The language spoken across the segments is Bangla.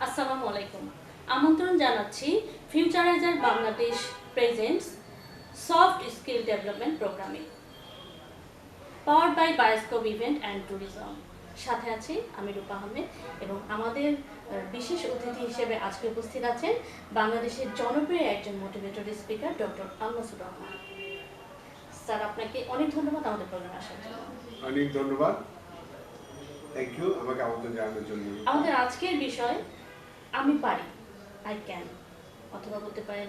আসসালামু আলাইকুম। আমন্ত্রণ জানাচ্ছি futurizer Bangladesh presents soft skill development প্রোগ্রামে, powered by bioscope event and tourism. সাথে আছি আমি রূপা আহমেদ এবং আমাদের বিশেষ অতিথি হিসেবে আজকে উপস্থিত আছেন বাংলাদেশের জনপ্রিয় একজন মোটিভেটরি স্পিকার ডক্টর আল-মাসুদ রহমান। স্যার, আপনাকে অনেক ধন্যবাদ আমাদের প্রোগ্রামে আসার জন্য। অনেক ধন্যবাদ, থ্যাংক ইউ আমাকে আমন্ত্রণ জানানোর জন্য। আমাদের আজকের বিষয় আমি পারি, আই ক্যান, অথবা বলতে পারেন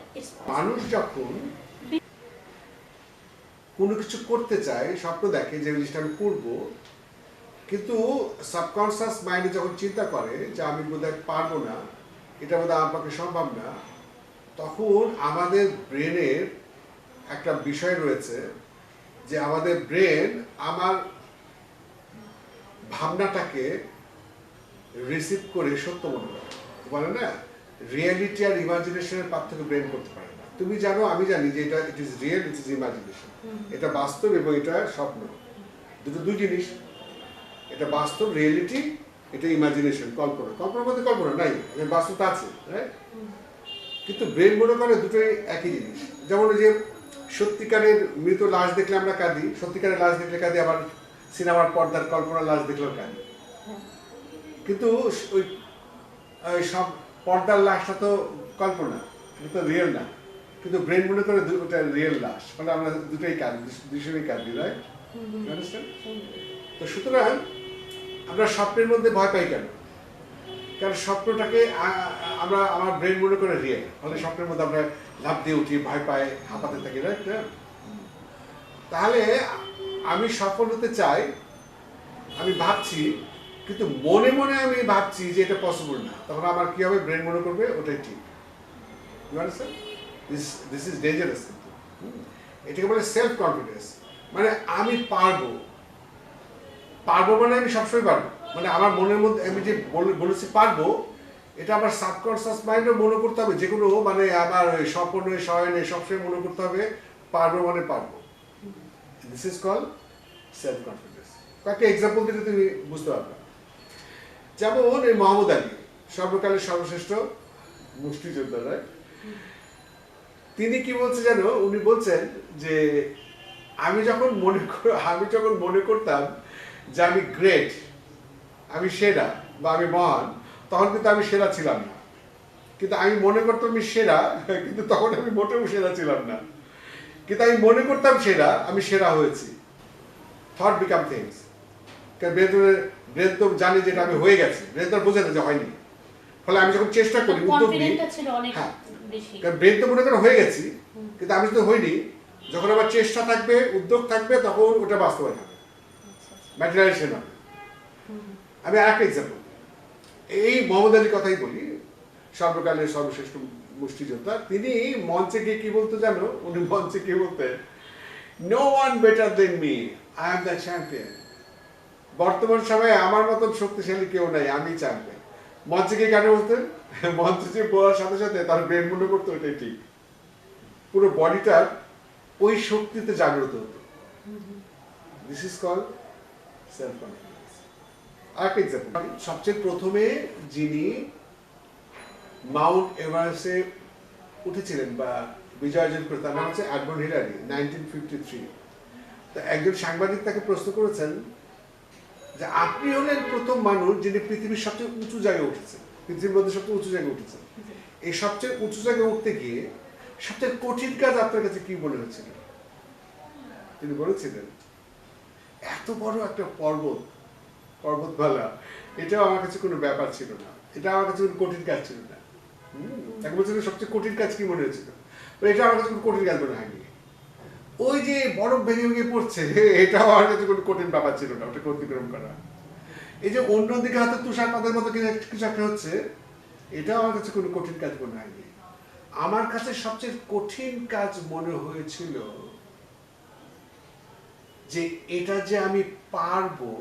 মানুষ যখন কোনো কিছু করতে চায়, স্বপ্ন দেখে যে জিনিসটা আমি করবো, কিন্তু সাবকনসিয়াস মাইন্ডে যখন চিন্তা করে যে আমি বোধহয় পারবো না, এটা বোধহয় আমার পক্ষে সম্ভব না, তখন আমাদের ব্রেনের একটা বিষয় রয়েছে যে আমাদের ব্রেন আমার ভাবনাটাকে রিসিভ করে সত্য মনে করে। বলে না, রিয়েলিটি আর ইমাজিনেশনের পার্থক্য ব্রেন করতে পারে না। তুমি জানো, আমি জানি যে এটা it is real, it is imagination. এটা বাস্তব এবং এটা স্বপ্ন, দুই জিনিস। এটা বাস্তব রিয়েলিটি, এটা ইমাজিনেশন কল্পনা। কল্পনার মধ্যে কল্পনা নাই, বাস্তবতা আছে, রাইট? কিন্তু ব্রেন মনে করে দুটোই একই জিনিস। যেমন ওই যে সত্যিকারের মৃত লাশ দেখলে আমরা কাঁদি, সত্যিকারের লাশ দেখলে কাঁদি, আবার সিনেমার পর্দার কল্পনার লাশ দেখলেও কাঁদি। কিন্তু ওই সব পর্দার লাশটা তো কল্পনা, এটা তো রিয়েল না। কিন্তু ব্রেন মনে করে ওটা রিয়েল লাশ, ফলে আমরা দুটোই কাঁদি, দুজনেই কাঁদি, রাইট? তো সুতরাং আমরা স্বপ্নের মধ্যে ভয় পাই কেন? কারণ স্বপ্নটাকে আমার ব্রেন মনে করে রিয়েল, ফলে স্বপ্নের মধ্যে আমরা লাফ দিয়ে উঠি, ভয় পাই, হাঁপাতে থাকি, রাইট? তাহলে আমি সফল হতে চাই, আমি ভাবছি, কিন্তু মনে মনে আমি ভাবছি যে এটা পসিবল না, তখন আমার কি হবে? ব্রেন মনে করবে ওটাই ঠিক। This is dangerous. এটাকে বলে সেলফ কনফিডেন্স। মানে আমি পারবো, পারবো মানে আমি সবসময় পারবো, মানে আমার মনের মধ্যে আমি যে বলেছি পারবো, এটা আমার সাবকনসিয়াস মাইন্ডও মনে করতে হবে, যে কোনো মানে আমার স্বপ্নে শয়নে সবসময় মনে করতে হবে পারবো মানে পারবো। This is call self confidence. কয়েকটা এক্সাম্পল দিলে তুমি বুঝতে পারবে। যেমন এই মোহাম্মদ আলী, সর্বকালের সর্বশ্রেষ্ঠ মুষ্টিযোদ্ধা, রাইট? তিনি কি বলছে জানো? উনি বলছেন যে আমি যখন মনে করতাম যে আমি গ্রেট, আমি সেরা বা আমি মহান, তখন কিন্তু আমি সেরা ছিলাম না। কিন্তু আমি মনে করতাম আমি সেরা, কিন্তু তখন আমি মোটেও সেরা ছিলাম না। কিন্তু আমি মনে করতাম সেরা, আমি সেরা হয়েছি। Thought become things. ব্রেন তো জানি যে এটা আমি হয়ে গেছি, ব্রেন তো বোঝে না যে হয়নি। ফলে আমি যখন চেষ্টা করি, উদ্যোগ নিই, হ্যাঁ, কারণ ব্রেন তো মনে করে হয়ে গেছি, কিন্তু আমি তো হইনি। যখন আমার চেষ্টা থাকবে, উদ্যোগ থাকবে, তখন ওটা বাস্তবায়ন হবে, ম্যাটেরিয়ালাইজেশন হবে। আমি আরেকটা এক্সাম্পল, এই মোহাম্মদ আলীর কথাই বলি, সর্বকালের সর্বশ্রেষ্ঠ মুষ্টিযোদ্ধা। তিনি মঞ্চে গিয়ে কি বলতো জানো? উনি মঞ্চে কি বলতেন? No one better than me, I am the champion. বর্তমান সময়ে আমার মতন শক্তিশালী কেউ নাই, আমি চ্যাম্পিয়ন। মঞ্চে গিয়ে কেন বলতেন? মঞ্চে যে বলার সাথে সাথে তার ব্রেন মনে করতো ওইটাই ঠিক, পুরো বডিটার ওই শক্তিতে জাগ্রত হতো। This is call self confidence. আরেকটা এক্সাম্পল, সবচেয়ে প্রথমে যিনি মাউন্ট এভারেস্টে উঠেছিলেন বা বিজয় অর্জন করে, তার নাম হচ্ছে এডমন্ড হিলারি, 1953। তো একজন সাংবাদিক তাকে প্রশ্ন করেছেন যে আপনি হলেন প্রথম মানুষ যিনি পৃথিবীর সবচেয়ে উঁচু জায়গায় উঠেছেন, পৃথিবীর মধ্যে সবচেয়ে উঁচু জায়গায় উঠেছেন। এই সবচেয়ে উঁচু জায়গায় উঠতে গিয়ে সবচেয়ে কঠিন কাজ আপনার কাছে কি মনে হচ্ছিল? তিনি বলেছিলেন, এত বড় একটা পর্বতমালা, এটাও আমার কাছে কোনো ব্যাপার ছিল না, এটা আমার কাছে কোনো কঠিন কাজ ছিল না। তাকে বলছিলেন সবচেয়ে কঠিন কাজ কি মনে হয়েছিল? এটা আমার কাছে কোনো কঠিন কাজ মনে হয়নি। ওই যে বরফ ভেঙে ভেঙে পড়ছে, এটাও আমার কাছে কোনো কঠিন ব্যাপার ছিল না, ওটাকে অতিক্রম করা। এই যে অন্যদিকে হয়তো তুষারপাতের মতো কিছু একটা হচ্ছে, এটাও আমার কাছে কোনো কঠিন কাজ মনে হয়নি। আমার কাছে সবচেয়ে কঠিন কাজ মনে হয়েছিল যে এটা যে আমি পারবো,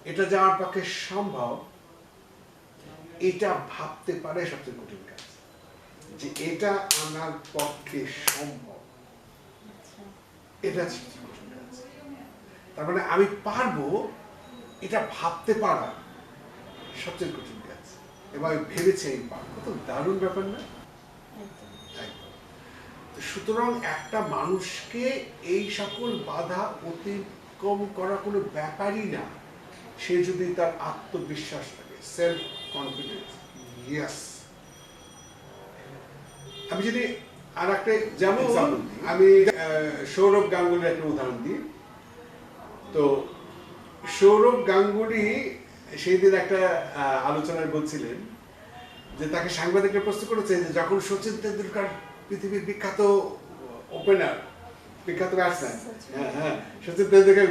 এটা যে আমার পক্ষে সম্ভব, এটা ভাবতে পারে সবচেয়ে কঠিন কাজ, যে এটা আমার পক্ষে সম্ভব, এটা সবচেয়ে কঠিন কাজ। তার মানে আমি পারবো, এটা ভাবতে পারা সবচেয়ে কঠিন কাজ। এবং ভেবেছে এই পারবো। কত দারুণ ব্যাপার না? একদম। একদম। তো সুতরাং একটা মানুষকে এই সকল বাধা অতিক্রম করা কোনো ব্যাপারই না, সে যদি তার আত্মবিশ্বাস থাকে, সেলফ কনফিডেন্স। ইয়েস, আমি যদি আর একটা যেমন আমি সৌরভ গাঙ্গুলির একটা উদাহরণ দিই। তো সৌরভ গাঙ্গুলি সেই দিন একটা আলোচনায় বলছিলেন যে তাকে সাংবাদিকরা প্রশ্ন করেছে যে যখন সচিন তেন্ডুলকর পৃথিবীর বিখ্যাত ওপেনার, বিখ্যাত ব্যাটসম্যান, হ্যাঁ সচিন তেন্ডুলকর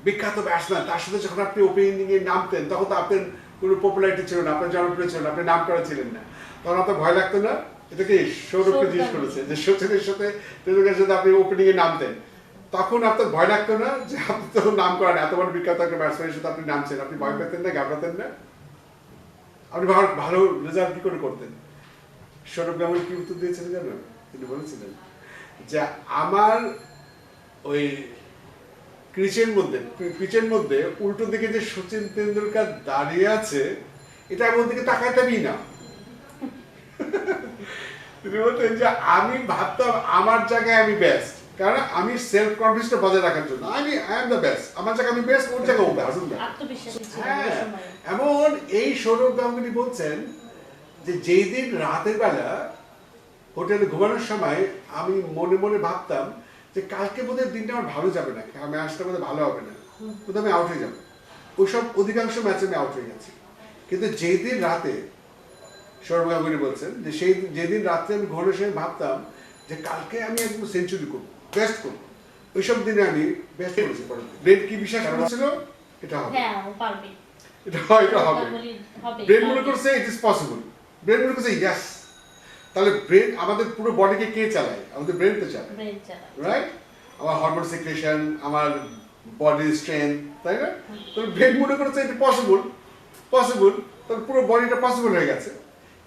বিখ্যাত ব্যাটসম্যান, তার সাথে যখন আপনি ওপেনিং এ নামতেন তখন তো আপনার কোনো পপুলারিটি ছিল না, আপনার জনপ্রিয় ছিল না, আপনি নাম করা ছিলেন না, তখন আপনার ভয় লাগতো না? এটা কি সৌরভকে জিজ্ঞেস করেছে যে সচিনের সাথে তেন্ডুলকরের সাথে আপনি ওপেনিং এ নামতেন, তখন আপনার ভয় লাগতো না যে আপনি তখন নাম করেন, এত বড় বিখ্যাত একটা ব্যাটসম্যানের সাথে আপনি নামছেন, আপনি ভয় পেতেন না, ঘাবড়াতেন না? আপনি ভালো রেজাল্ট কি করে করতেন? সৌরভ গাঙ্গুলি কি উত্তর দিয়েছিলেন জানেন? তিনি বলেছিলেন যে আমার ওই পিচের মধ্যে উল্টো দিকে যে সচিন তেন্ডুলকর দাঁড়িয়ে আছে, এটা আমি ওর দিকে তাকাইতামই না। তিনি বলতেন যে আমি ভাবতাম আমার জায়গায় আমি বেস্ট, কারণ আমি সেলফ কনফিডেন্সটা বজায় রাখার জন্য আই এম দ্য বেস্ট, আমার জায়গায় আমি বেস্ট, ওর জায়গায় ও বেস্ট। হ্যাঁ, এমন এই সৌরভ গাঙ্গুলি বলছেন যে যেই দিন রাতের বেলা হোটেলে ঘুমানোর সময় আমি মনে মনে ভাবতাম যে কালকে বোধহয় দিনটা আমার ভালো যাবে না, ম্যাচটা বোধহয় ভালো হবে না, বোধহয় আমি আউট হয়ে যাবো, ওইসব অধিকাংশ ম্যাচে আমি আউট হয়ে গেছি। কিন্তু যেই দিন রাতে, সৌরভ গাঙ্গুলি বলছেন যে যেদিন রাত্রে আমি ঘুমানোর সময় ভাবতাম যে কালকে আমি একদম সেঞ্চুরি করবো, বেস্ট করবো, ওইসব দিনে আমি বেস্ট করেছি। ব্রেন কি বিশ্বাস করেছিল এটা হবে, এটা হবে, ব্রেন মনে করছে ইট ইজ পসিবল, ব্রেন মনে করছে ইয়েস। তাহলে ব্রেন, আমাদের পুরো বডিকে কে চালায়? আমাদের ব্রেন তো চালায়, রাইট? আমার হরমোন সিক্রেশন, আমার বডির স্ট্রেংথ, তাই না? তাহলে ব্রেন মনে করেছে এটা পসিবল, তাহলে পুরো বডিটা পসিবল হয়ে গেছে।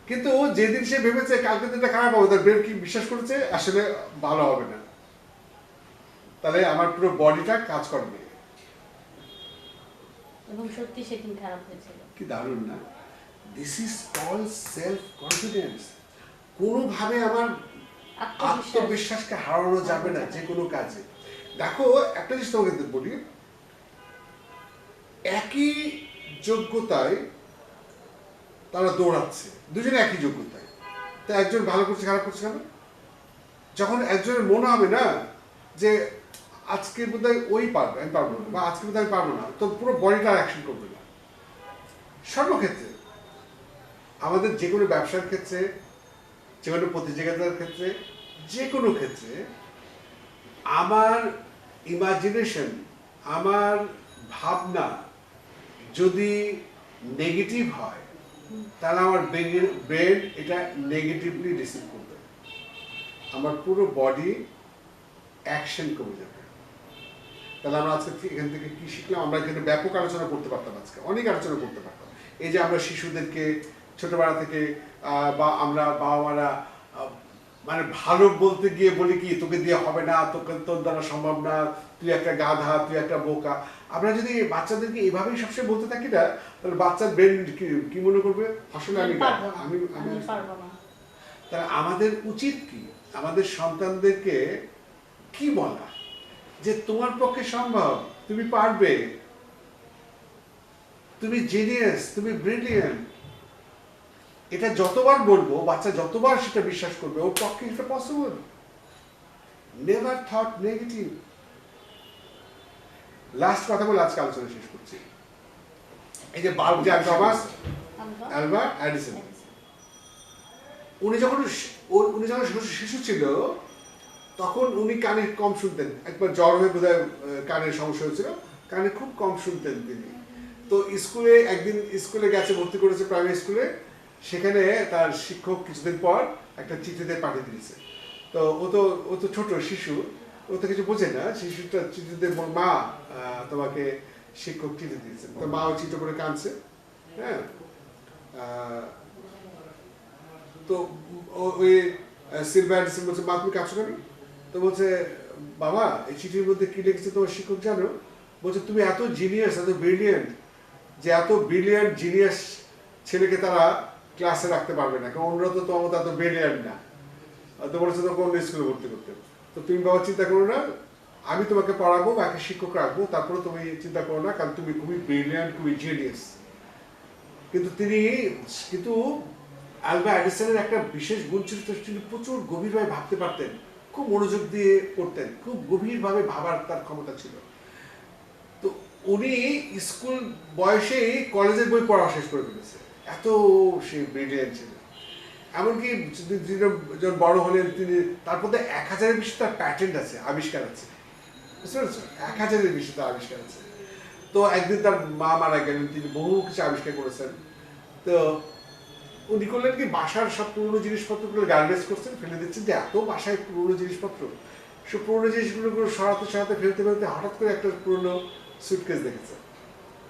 কিন্তু যেদিন সে ভেবেছে কালকে দিনটা খারাপ হবে, তার ব্রেন কি বিশ্বাস করেছে আসলে ভালো হবে না, তাহলে আমার পুরো বডিটা কাজ করবে। এবং সত্যি সেদিন খারাপ হয়েছিল। কি দারুণ না? This is call self confidence. কোনোভাবে আমার আত্মবিশ্বাসকে হারানো যাবে না যে কোনো কাজে। দেখো একটা জিনিস তোমাকে বলি, একই যোগ্যতায় তারা দৌড়াচ্ছে, দুজনে একই যোগ্যতায়, তা একজন ভালো করছে খারাপ করছে কেন? যখন একজনের মনে হবে না যে আজকে বোধহয় ওই পারবে, আমি পারবো না, বা আজকে বোধহয় আমি পারবো না, তো পুরো বডিটা অ্যাকশন করবে না। সর্বক্ষেত্রে, আমাদের যে কোনো ব্যবসার ক্ষেত্রে, যে কোনো প্রতিযোগিতার ক্ষেত্রে, যে কোনো ক্ষেত্রে আমার ইমাজিনেশন, আমার ভাবনা যদি নেগেটিভ হয়, তাহলে আমার ব্রেন এটা নেগেটিভলি রিসিভ করবে, আমার পুরো বডি অ্যাকশন করে যাবে। তাহলে আমরা আজকে এখান থেকে কি শিখলাম? আমরা এখানে ব্যাপক আলোচনা করতে পারতাম, আজকে অনেক আলোচনা করতে পারতাম। এই যে আমরা শিশুদেরকে ছোটবেলা থেকে বা আমরা বাবা মারা মানে ভালো বলতে গিয়ে বলি কি তোকে দিয়ে হবে না, তোকে তোর দ্বারা সম্ভব না, তুই একটা গাধা, তুই একটা বোকা। আমরা যদি বাচ্চাদেরকে এইভাবেই সবসময় বলতে থাকি না, তাহলে বাচ্চার ব্রেন কি মনে করবে? আসলে আমি পারবো না। তাহলে আমাদের উচিত কি? আমাদের সন্তানদেরকে কি বলা যে তোমার পক্ষে সম্ভব, তুমি পারবে, তুমি জিনিয়াস, তুমি ব্রিলিয়েন্ট। এটা যতবার বলবো বাচ্চা যতবার সেটা বিশ্বাস করবে, ওর পক্ষে এটা possible. Never thought negative. Last কথা বলে আজকে আলোচনা শেষ করছি। এই যে বাল্ব যে টমাস আলভা এডিসন, উনি যখন শিশু ছিল তখন উনি কানে কম শুনতেন, একবার জ্বর হয়ে বোধহয় কানের সমস্যা হয়েছিল, কানে খুব কম শুনতেন তিনি। তো একদিন স্কুলে গেছে, ভর্তি করেছে প্রাইমারি স্কুলে, সেখানে তার শিক্ষক কিছুদিন পর একটা চিঠিতে পাঠিয়ে দিয়েছে। তো ও তো ছোট শিশু, ও তো কিছু বোঝে না, শিশুটা চিঠিতে মা তোমাকে শিক্ষক চিঠি দিয়েছে। তো মা ও চিঠি করে কাঁদছে, হ্যাঁ। তো ওই সিলভার বলছে মা তুমি কাঁদছো কেন? তো বলছে বাবা এই চিঠির মধ্যে কি লিখেছে তোমার শিক্ষক জানো? বলছে তুমি এত জিনিয়াস, এত ব্রিলিয়েন্ট, যে এত ব্রিলিয়েন্ট জিনিয়াস ছেলেকে তারা ক্লাসে রাখতে পারবে না, কারণ অন্যরা তো তোমার তো ব্রিলিয়ান্ট না, তো বলেছে তো অন্য স্কুলে ভর্তি করতে। তো তুমি বাবা চিন্তা করো না, আমি তোমাকে পড়াবো বা একটা শিক্ষক রাখবো, তারপরে তুমি চিন্তা করো না, কারণ তুমি খুবই ব্রিলিয়ান্ট, খুবই জিনিয়াস। কিন্তু আলভা এডিসনের একটা বিশেষ গুণ ছিল, তিনি প্রচুর গভীরভাবে ভাবতে পারতেন, খুব মনোযোগ দিয়ে পড়তেন, খুব গভীরভাবে ভাবার তার ক্ষমতা ছিল। তো উনি স্কুল বয়সেই কলেজের বই পড়া শেষ করে ফেলেছে, এত সে ব্রিলিয়ান্ট ছিল। এমনকি যখন বড় হলেন তিনি, তার মধ্যে 1000-এর বেশি তার প্যাটেন্ট আছে, আবিষ্কার আছে, বুঝতে পেরেছো? 1000-এর বেশি তার আবিষ্কার আছে। তো একদিন তার মা মারা গেলেন, তিনি বহু কিছু আবিষ্কার করেছেন। তো উনি করলেন কি, বাসার সব পুরোনো জিনিসপত্রগুলো গার্বেজ করছেন, ফেলে দিচ্ছেন, যে এত বাসায় পুরোনো জিনিসপত্র, সব পুরোনো জিনিসগুলো সরাতে সরাতে ফেলতে ফেলতে হঠাৎ করে একটা পুরোনো সুটকেস দেখেছে।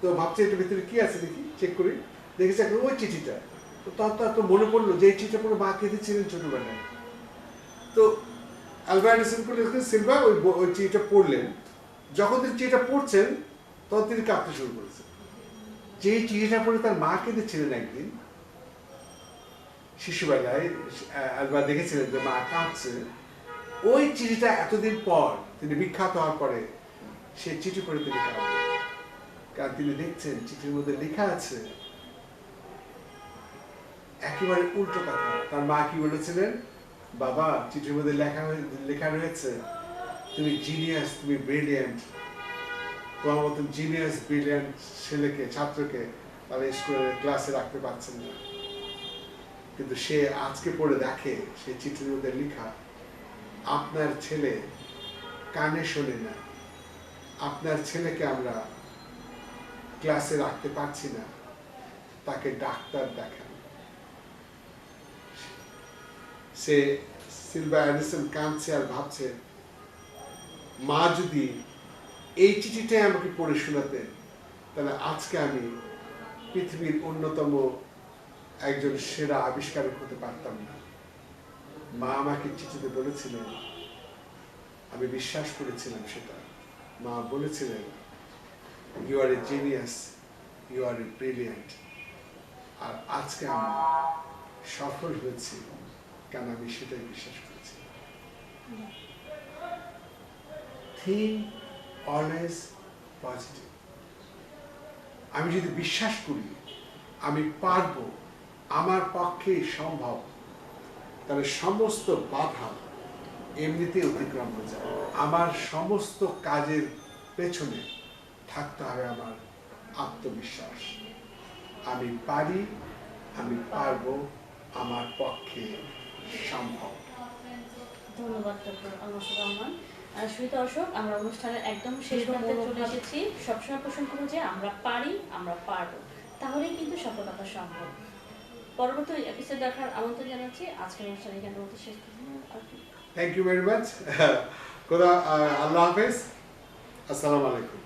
তো ভাবছে এটার ভিতরে কি আছে দেখি, চেক করি, দেখেছে একটা ওই চিঠিটা। তো তখন তো একটা মনে পড়লো যে এই চিঠিটা পুরো মা কেঁদেছিলেন ছোটবেলায়। তো আলভা এডিসন সিলভা ওই চিঠিটা পড়লেন। যখন তিনি চিঠিটা পড়ছেন তখন তিনি কাঁদতে শুরু করেছেন। যে চিঠিটা পড়ে তার মা কেঁদেছিলেন একদিন শিশুবেলায়, আলভা দেখেছিলেন যে মা কাঁদছে, ওই চিঠিটা এতদিন পর তিনি বিখ্যাত হওয়ার পরে সেই চিঠি পড়ে তিনি কাঁদলেন। কারণ তিনি দেখছেন চিঠির মধ্যে লেখা আছে একেবারে উল্টো কথা। তার মা কি বলেছিলেন, বাবা চিঠির মধ্যে লেখা রয়েছে তুমি জিনিয়াস, তুমি ব্রিলিয়ান্ট, তোমার মতন জিনিয়াস ব্রিলিয়ান্ট ছেলেকে, ছাত্রকে তারা স্কুলের ক্লাসে রাখতে পারছেন না। কিন্তু সে আজকে পড়ে দেখে সে চিঠির মধ্যে লেখা, আপনার ছেলে কানে শোনে না, আপনার ছেলেকে আমরা ক্লাসে রাখতে পারছি না, তাকে ডাক্তার দেখান। সে সিলভা এডিসন কাঁদছে আর ভাবছে, মা যদি এই চিঠিটাই আমাকে পড়ে শোনাতেন, তাহলে আজকে আমি পৃথিবীর অন্যতম একজন সেরা আবিষ্কারক হতে পারতাম না। মা আমাকে চিঠিতে বলেছিলেন, আমি বিশ্বাস করেছিলাম সেটা। মা বলেছিলেন, you are a genius, you are a brilliant. আর আজকে আমি সফল হয়েছি, কেন আমি সেটাই বিশ্বাস করেছি। Think always positive. আমি যদি বিশ্বাস করি আমি পারবো, আমার পক্ষে সম্ভব, তাহলে সমস্ত বাধা এমনিতে অতিক্রম হয়ে যাবে। আমার সমস্ত কাজের পেছনে থাকতে হবে আমার আত্মবিশ্বাস। আমি পারি, আমি পারবো, আমার পক্ষে সম্ভব। ধন্যবাদ ডক্টর আলমাসুর রহমান। সুধী দর্শক, আমরা অনুষ্ঠানের একদম শেষ প্রান্তে চলে এসেছি। সবসময় প্রশ্ন করবো যে আমরা পারি, আমরা পারবো, তাহলেই কিন্তু সফলতা সম্ভব। পরবর্তী এপিসোড দেখার আমন্ত্রণ জানাচ্ছি। আজকের অনুষ্ঠান এখানে শেষ করছি। Thank you very much. আল্লাহ হাফেজ, আসসালামু আলাইকুম।